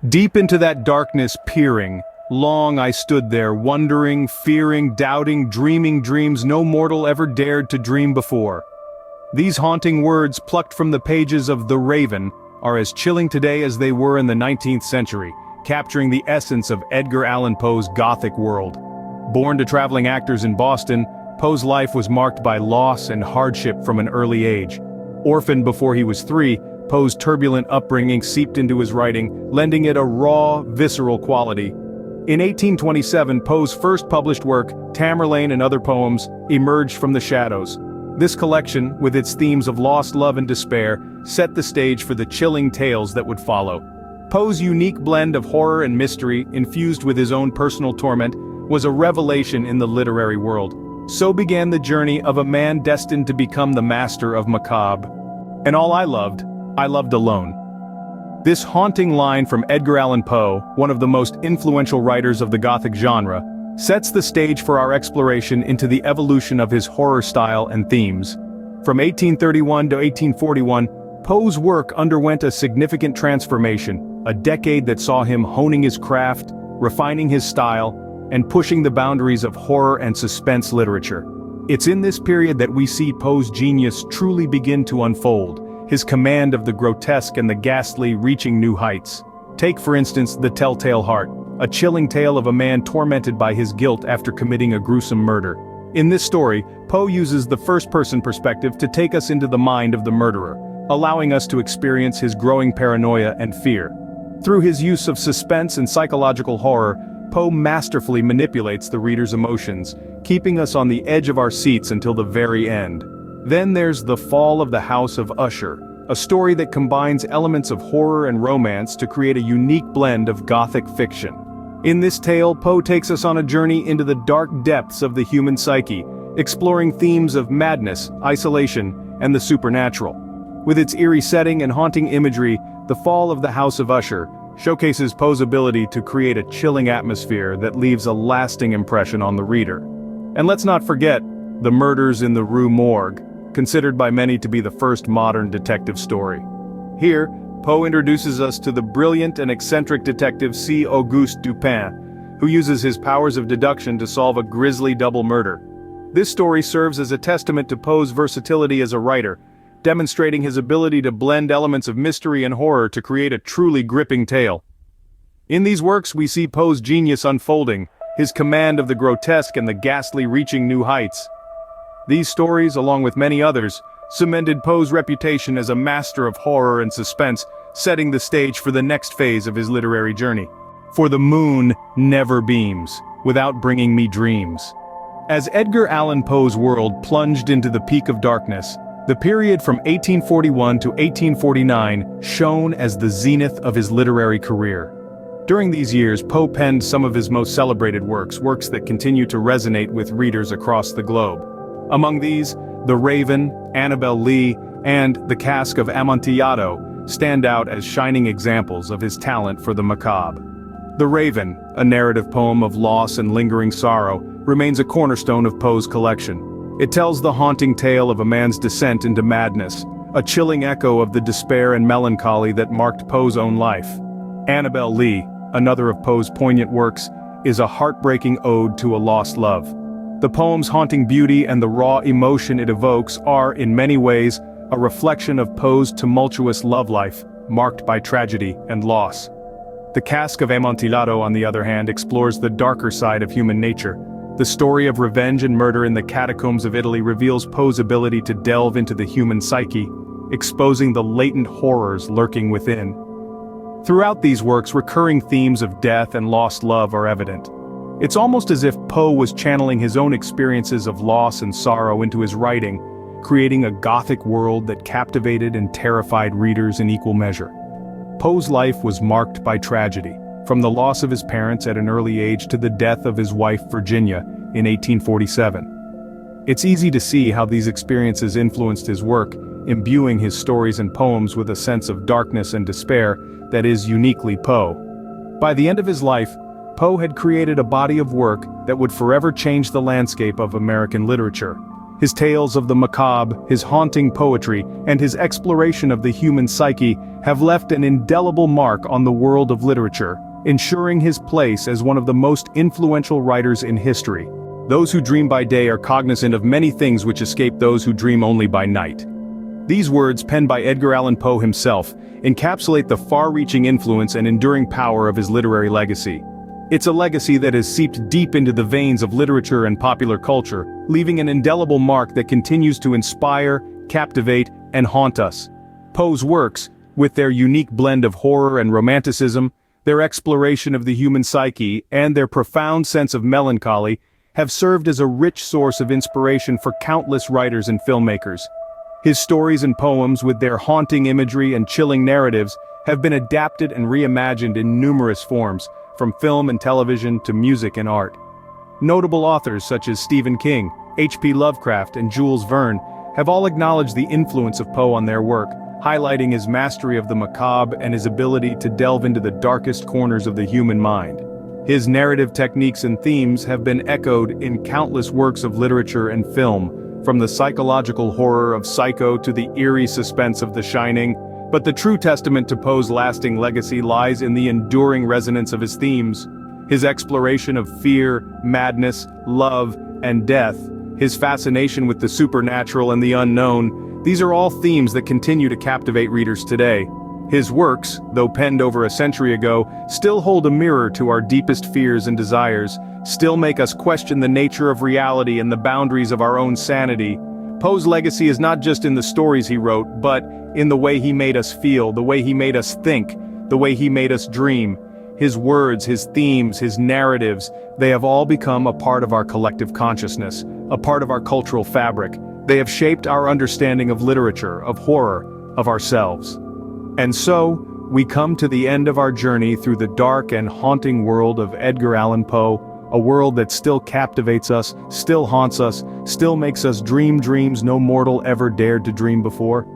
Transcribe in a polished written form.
Deep into that darkness peering, long I stood there wondering, fearing, doubting, dreaming dreams no mortal ever dared to dream before. These haunting words plucked from the pages of The Raven are as chilling today as they were in the 19th century, capturing the essence of Edgar Allan Poe's Gothic world. Born to traveling actors in Boston, Poe's life was marked by loss and hardship from an early age. Orphaned before he was 3, Poe's turbulent upbringing seeped into his writing, lending it a raw, visceral quality. In 1827, Poe's first published work, Tamerlane and Other Poems, emerged from the shadows. This collection, with its themes of lost love and despair, set the stage for the chilling tales that would follow. Poe's unique blend of horror and mystery, infused with his own personal torment, was a revelation in the literary world. So began the journey of a man destined to become the master of macabre. And all I loved alone. This haunting line from Edgar Allan Poe, one of the most influential writers of the Gothic genre, sets the stage for our exploration into the evolution of his horror style and themes. From 1831 to 1841, Poe's work underwent a significant transformation, a decade that saw him honing his craft, refining his style, and pushing the boundaries of horror and suspense literature. It's in this period that we see Poe's genius truly begin to unfold, his command of the grotesque and the ghastly reaching new heights. Take for instance The Telltale Heart, a chilling tale of a man tormented by his guilt after committing a gruesome murder. In this story, Poe uses the first-person perspective to take us into the mind of the murderer, allowing us to experience his growing paranoia and fear. Through his use of suspense and psychological horror, Poe masterfully manipulates the reader's emotions, keeping us on the edge of our seats until the very end. Then there's The Fall of the House of Usher, a story that combines elements of horror and romance to create a unique blend of Gothic fiction. In this tale, Poe takes us on a journey into the dark depths of the human psyche, exploring themes of madness, isolation, and the supernatural. With its eerie setting and haunting imagery, The Fall of the House of Usher showcases Poe's ability to create a chilling atmosphere that leaves a lasting impression on the reader. And let's not forget The Murders in the Rue Morgue, considered by many to be the first modern detective story. Here, Poe introduces us to the brilliant and eccentric detective C. Auguste Dupin, who uses his powers of deduction to solve a grisly double murder. This story serves as a testament to Poe's versatility as a writer, demonstrating his ability to blend elements of mystery and horror to create a truly gripping tale. In these works we see Poe's genius unfolding, his command of the grotesque and the ghastly reaching new heights. These stories, along with many others, cemented Poe's reputation as a master of horror and suspense, setting the stage for the next phase of his literary journey. For the moon never beams without bringing me dreams. As Edgar Allan Poe's world plunged into the peak of darkness, the period from 1841 to 1849 shone as the zenith of his literary career. During these years, Poe penned some of his most celebrated works that continue to resonate with readers across the globe. Among these, The Raven, Annabel Lee, and The Cask of Amontillado stand out as shining examples of his talent for the macabre. The Raven, a narrative poem of loss and lingering sorrow, remains a cornerstone of Poe's collection. It tells the haunting tale of a man's descent into madness, a chilling echo of the despair and melancholy that marked Poe's own life. Annabel Lee, another of Poe's poignant works, is a heartbreaking ode to a lost love. The poem's haunting beauty and the raw emotion it evokes are, in many ways, a reflection of Poe's tumultuous love life, marked by tragedy and loss. The Cask of Amontillado, on the other hand, explores the darker side of human nature. The story of revenge and murder in the catacombs of Italy reveals Poe's ability to delve into the human psyche, exposing the latent horrors lurking within. Throughout these works, recurring themes of death and lost love are evident. It's almost as if Poe was channeling his own experiences of loss and sorrow into his writing, creating a Gothic world that captivated and terrified readers in equal measure. Poe's life was marked by tragedy, from the loss of his parents at an early age to the death of his wife Virginia in 1847. It's easy to see how these experiences influenced his work, imbuing his stories and poems with a sense of darkness and despair that is uniquely Poe. By the end of his life, Poe had created a body of work that would forever change the landscape of American literature. His tales of the macabre, his haunting poetry, and his exploration of the human psyche have left an indelible mark on the world of literature, ensuring his place as one of the most influential writers in history. Those who dream by day are cognizant of many things which escape those who dream only by night. These words, penned by Edgar Allan Poe himself, encapsulate the far-reaching influence and enduring power of his literary legacy. It's a legacy that has seeped deep into the veins of literature and popular culture, leaving an indelible mark that continues to inspire, captivate, and haunt us. Poe's works, with their unique blend of horror and romanticism, their exploration of the human psyche, and their profound sense of melancholy, have served as a rich source of inspiration for countless writers and filmmakers. His stories and poems, with their haunting imagery and chilling narratives, have been adapted and reimagined in numerous forms, from film and television to music and art. Notable authors such as Stephen King, H.P. Lovecraft, and Jules Verne have all acknowledged the influence of Poe on their work, highlighting his mastery of the macabre and his ability to delve into the darkest corners of the human mind. His narrative techniques and themes have been echoed in countless works of literature and film, from the psychological horror of Psycho to the eerie suspense of The Shining. But the true testament to Poe's lasting legacy lies in the enduring resonance of his themes. His exploration of fear, madness, love, and death, his fascination with the supernatural and the unknown, these are all themes that continue to captivate readers today. His works, though penned over a century ago, still hold a mirror to our deepest fears and desires, still make us question the nature of reality and the boundaries of our own sanity. Poe's legacy is not just in the stories he wrote, but in the way he made us feel, the way he made us think, the way he made us dream. His words, his themes, his narratives, they have all become a part of our collective consciousness, a part of our cultural fabric. They have shaped our understanding of literature, of horror, of ourselves. And so, we come to the end of our journey through the dark and haunting world of Edgar Allan Poe, a world that still captivates us, still haunts us, still makes us dream dreams no mortal ever dared to dream before.